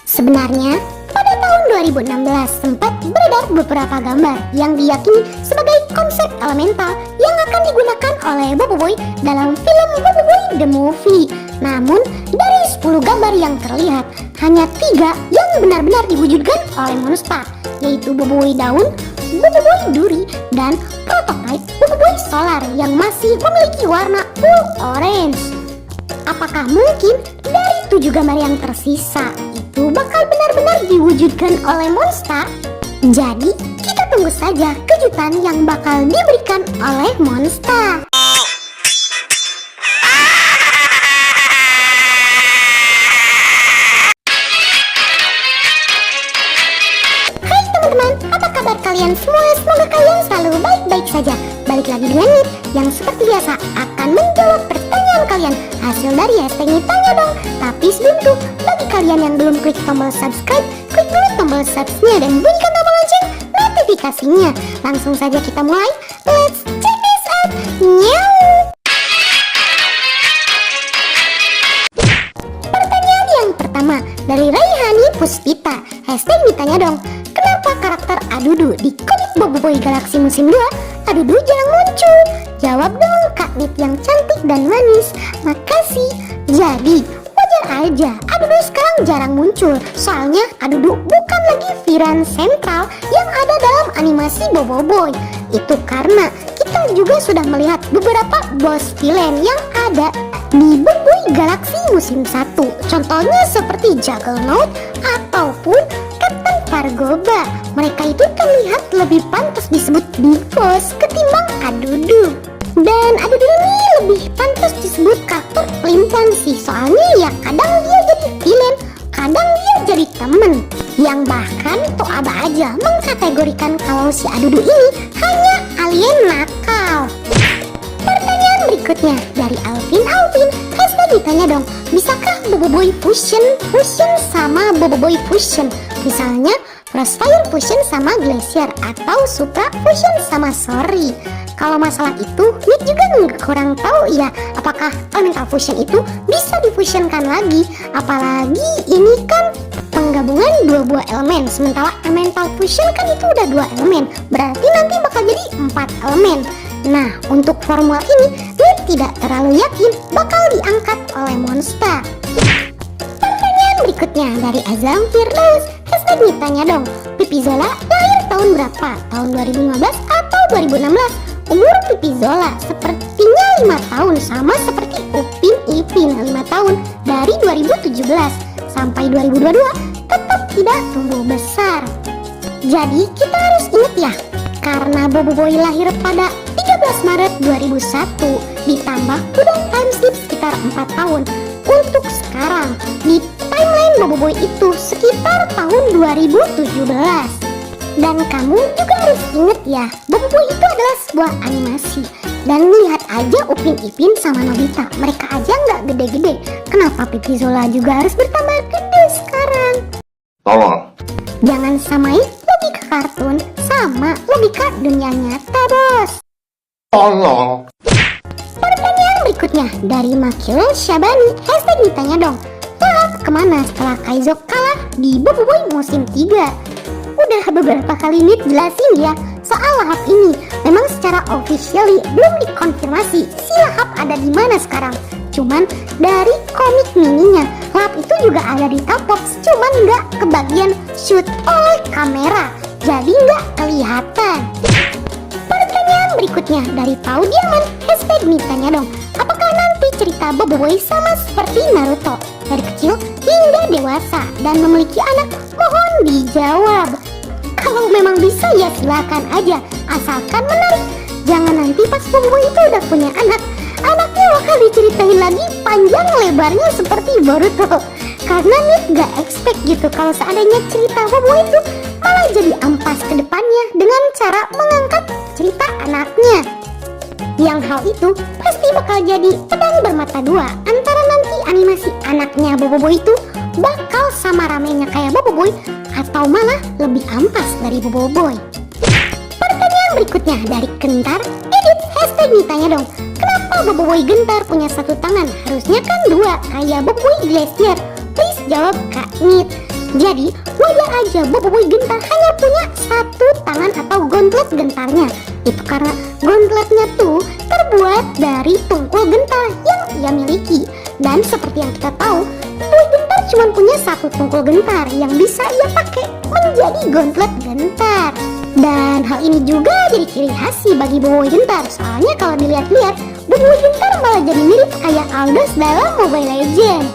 Sebenarnya, pada tahun 2016 sempat beredar beberapa gambar yang diyakini sebagai konsep elemental yang akan digunakan oleh Boboiboy dalam film Boboiboy The Movie. Namun, dari 10 gambar yang terlihat, hanya 3 yang benar-benar diwujudkan oleh Monster, yaitu Boboiboy Daun, Boboiboy Duri, dan prototipe Boboiboy Solar yang masih memiliki warna full orange. Apakah mungkin dari 7 gambar yang tersisa itu bakal benar-benar diwujudkan oleh Monster? Jadi, kita tunggu saja kejutan yang bakal diberikan oleh Monster. Hai teman-teman, apa kabar kalian semua? Semoga kalian selalu baik-baik saja. Balik lagi dengan Nit yang seperti biasa akan menjawab pertanyaan kalian hasil dari hashtag Tanya Dong. Tapi sebelum itu, bagi kalian yang belum klik tombol subscribe, klik dulu tombol subscribe-nya dan bunyikan tombol lonceng notifikasinya. Langsung saja kita mulai. Let's check this out. Nyaw. Pertanyaan yang pertama dari Raihani Puspita. Hashtag Tanya Dong. Kenapa karakter Adudu di komik Boboiboy Galaxy musim 2 Adudu jarang muncul? Jawab dong Kak Nit yang cantik dan manis. Makasih. Jadi wajar aja Adudu sekarang jarang muncul. Soalnya Adudu bukan lagi villain sentral yang ada dalam animasi Boboiboy. Itu karena kita juga sudah melihat beberapa boss villain yang ada di Boboiboy Galaxy musim 1. Contohnya seperti Juggernaut ataupun Captain Fargoba. Mereka itu terlihat lebih pantas disebut Big Boss ketimbang Adudu. Dan Adudu ini lebih pantas disebut karakter pelimpan sih. Soalnya ya kadang dia jadi villain, kadang dia jadi temen. Yang bahkan itu ada aja mengkategorikan kalau si Adudu ini hanya alien nakal. Pertanyaan berikutnya dari Alvin. Hashtag Tanya Dong. Bisakah Boboiboy fusion sama Boboiboy fusion? Misalnya Crossfire fusion sama Glacier atau Supra fusion sama Sorry. Kalau masalah itu, Nit juga kurang tahu ya apakah elemental fusion itu bisa difusionkan lagi. Apalagi ini kan penggabungan dua buah elemen, sementara elemental fusion kan itu udah 2 elemen. Berarti nanti bakal jadi 4 elemen. Nah, untuk formula ini Nit tidak terlalu yakin bakal diangkat oleh Monster. Pertanyaan berikutnya dari Azam Firdaus. Hashtag Tanya Dong. Pipi Zola lahir tahun berapa? Tahun 2015 atau 2016? Umur Pipi Zola sepertinya 5 tahun, sama seperti Upin Ipin 5 tahun dari 2017 sampai 2022 tetap tidak tumbuh besar. Jadi kita harus ingat ya, karena Boboiboy lahir pada 13 Maret 2001 ditambah udah time skip sekitar 4 tahun. Untuk sekarang di timeline Boboiboy itu sekitar tahun 2017. Dan kamu juga harus inget ya, Boboiboy itu adalah sebuah animasi. Dan lihat aja Upin Ipin sama Nobita, mereka aja nggak gede-gede. Kenapa Pipi Zola juga harus bertambah gede sekarang? Tolong. Jangan samain logika kartun sama logika dunia nyata, bos. Tolong. Pertanyaan berikutnya dari Makil Syabani. Hashtag Tanya Dong. Lahap kemana setelah Kaizo kalah di Boboiboy musim 3? Udah beberapa kali Nit jelasin ya soal Lahap ini. Memang secara officially belum dikonfirmasi si Lahap ada di mana sekarang. Cuman dari komik mininya Lahap itu juga ada di Tapox, cuman nggak kebagian shoot oleh kamera, jadi nggak kelihatan. Pertanyaan berikutnya dari Pau Diaman. Hashtag Tanya Dong. Apakah nanti cerita Boboiboy sama seperti Naruto, dari kecil hingga dewasa dan memiliki anak? Mohon dijawab. Kalau memang bisa ya silakan aja, asalkan menarik. Jangan nanti pas Boboiboy itu udah punya anak, anaknya bakal diceritain lagi panjang lebarnya seperti Boruto. Karena Nit gak expect gitu kalau seandainya cerita Boboiboy itu malah jadi ampas ke depannya dengan cara mengangkat cerita anaknya. Yang hal itu pasti bakal jadi pedang bermata dua, antara nanti animasi anaknya Boboiboy itu bakal sama ramenya kayak Boboiboy atau malah lebih ampas dari Boboiboy. Pertanyaan berikutnya dari Kentar Edit. Hashtag Tanya Dong. Kenapa Boboiboy Gentar punya 1 tangan? Harusnya kan 2 kayak Boboiboy Glacier. Please jawab Kak Nit. Jadi wajar aja Boboiboy Gentar hanya punya satu tangan atau gauntlet gentarnya. Itu karena gauntletnya tuh terbuat dari tungkul gentar yang ia miliki. Dan seperti yang kita tahu, Boboiboy Gentar cuma punya satu tungkul gentar yang bisa ia pakai menjadi gauntlet gentar. Dan hal ini juga jadi ciri khas sih bagi Boboiboy Gentar. Soalnya kalau dilihat-lihat, Boboiboy Gentar malah jadi mirip kayak Aldous dalam Mobile Legends.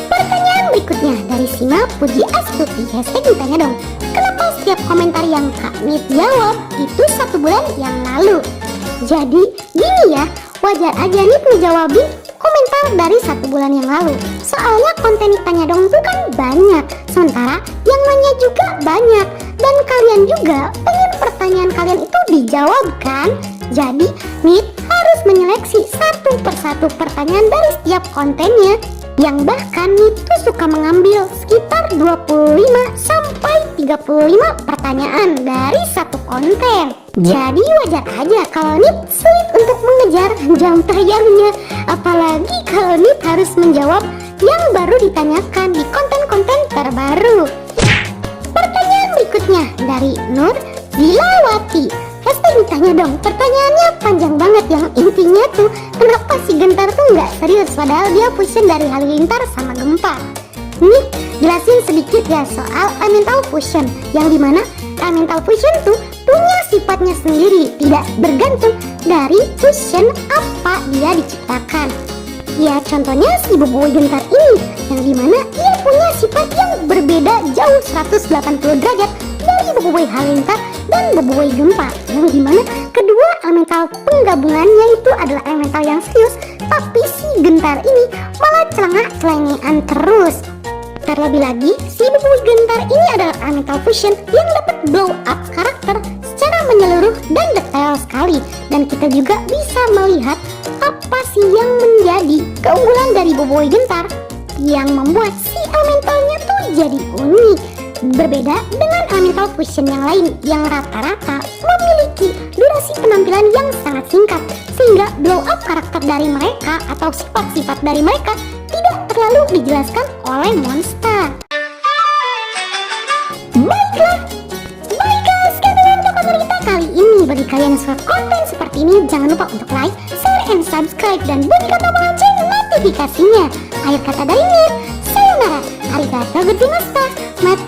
Pertanyaan berikutnya dari Sima Puji Astuti. Hashtag ditanya dong, kenapa setiap komentar yang Kak Nit jawab itu 1 bulan yang lalu? Jadi gini ya, wajar aja Nit ngejawabin komentar dari 1 bulan yang lalu. Soalnya konten ditanya dong itu kan banyak, sementara yang nanya juga banyak. Dan kalian juga pengen pertanyaan kalian itu dijawab kan? Jadi Nit harus menyeleksi satu persatu pertanyaan dari setiap kontennya. Yang bahkan Nit tuh suka mengambil sekitar 25 sampai 35 pertanyaan dari satu konten. Jadi wajar aja kalau Nit sulit untuk mengejar jam tayangnya. Apalagi kalau Nit harus menjawab yang baru ditanyakan di konten-konten terbaru. Pertanyaan berikutnya dari Nur Zilawati. Hashtag ditanya dong, pertanyaannya panjang banget yang intinya tuh kenapa si Gentar tuh nggak serius padahal dia fusion dari Halilintar sama Gempa. Nih jelasin sedikit ya soal elemental fusion, yang dimana elemental fusion tuh punya sifatnya sendiri, tidak bergantung dari fusion apa dia diciptakan. Ya contohnya si Boboiboy Gentar ini, yang dimana ia punya sifat yang berbeda jauh 180 derajat dari Boboiboy Halilintar dan Boboiboy Gempa, yang dimana kedua elemental penggabungannya itu adalah elemental yang serius, tapi si Gentar ini malah celengak-celengean terus. Terlebih lagi, si Boboiboy Gentar ini adalah elemental fusion yang dapat blow up karakter secara menyeluruh dan detail sekali. Dan kita juga bisa melihat apa sih yang menjadi keunggulan dari Boboiboy Gentar yang membuat si elementalnya tuh jadi unik. Berbeda dengan elemental fusion yang lain yang rata-rata memiliki durasi penampilan yang sangat singkat, sehingga blow up karakter dari mereka atau sifat-sifat dari mereka tidak terlalu dijelaskan oleh monster. Baiklah, sekian dulu untuk konten kita kali ini. Bagi kalian yang suka konten seperti ini, jangan lupa untuk like, share, and subscribe, dan bunyikan tombol lonceng notifikasinya. Akhir kata dari Nit, sayonara, arigatou gozaimashita, mata.